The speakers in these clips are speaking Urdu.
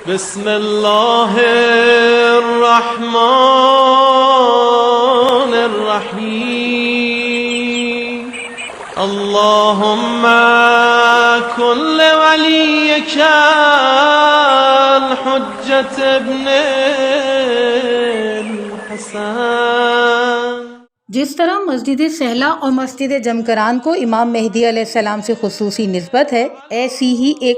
بسم الله الرحمن الرحيم اللهم كن لوليك الحجة ابن الحسن۔ جس طرح مسجد سہلا اور مسجد جمکران کو امام مہدی علیہ السلام سے خصوصی نسبت ہے، ایسی ہی ایک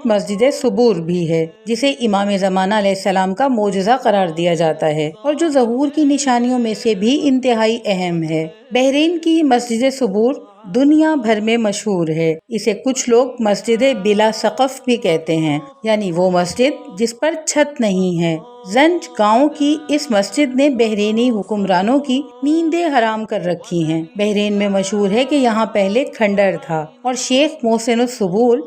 مسجد صبور بھی ہے، جسے امام زمانہ علیہ السلام کا معجزہ قرار دیا جاتا ہے اور جو ظہور کی نشانیوں میں سے بھی انتہائی اہم ہے۔ بحرین کی مسجد صبور دنیا بھر میں مشہور ہے۔ اسے کچھ لوگ مسجد بلا سقف بھی کہتے ہیں، یعنی وہ مسجد جس پر چھت نہیں ہے۔ زنج گاؤں کی اس مسجد نے بحرینی حکمرانوں کی نیندیں حرام کر رکھی ہیں۔ بحرین میں مشہور ہے کہ یہاں پہلے کھنڈر تھا اور شیخ محسن السبول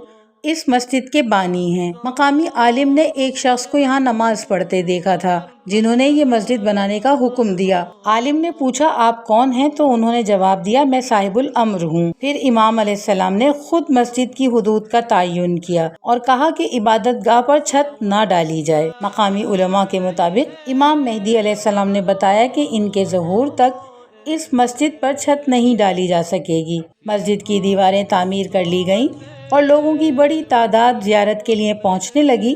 اس مسجد کے بانی ہیں۔ مقامی عالم نے ایک شخص کو یہاں نماز پڑھتے دیکھا تھا، جنہوں نے یہ مسجد بنانے کا حکم دیا۔ عالم نے پوچھا آپ کون ہیں؟ تو انہوں نے جواب دیا میں صاحب الامر ہوں۔ پھر امام علیہ السلام نے خود مسجد کی حدود کا تعین کیا اور کہا کہ عبادت گاہ پر چھت نہ ڈالی جائے۔ مقامی علماء کے مطابق امام مہدی علیہ السلام نے بتایا کہ ان کے ظہور تک اس مسجد پر چھت نہیں ڈالی جا سکے گی۔ مسجد کی دیواریں تعمیر کر لی گئیں اور لوگوں کی بڑی تعداد زیارت کے لیے پہنچنے لگی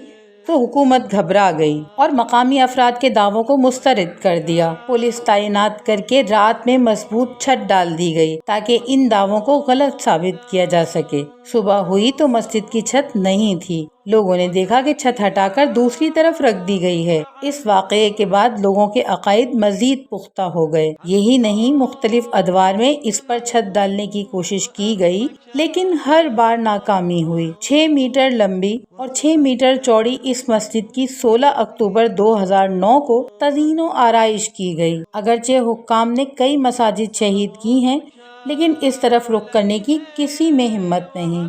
تو حکومت گھبرا گئی اور مقامی افراد کے دعووں کو مسترد کر دیا۔ پولیس تعینات کر کے رات میں مضبوط چھت ڈال دی گئی تاکہ ان دعووں کو غلط ثابت کیا جا سکے۔ صبح ہوئی تو مسجد کی چھت نہیں تھی۔ لوگوں نے دیکھا کہ چھت ہٹا کر دوسری طرف رکھ دی گئی ہے۔ اس واقعے کے بعد لوگوں کے عقائد مزید پختہ ہو گئے۔ یہی نہیں، مختلف ادوار میں اس پر چھت ڈالنے کی کوشش کی گئی لیکن ہر بار ناکامی ہوئی۔ 6 میٹر لمبی اور 6 میٹر چوڑی اس مسجد کی 16 اکتوبر 2009 کو تزئین و آرائش کی گئی۔ اگرچہ حکام نے کئی مساجد شہید کی ہیں لیکن اس طرف رخ کرنے کی کسی میں ہمت نہیں۔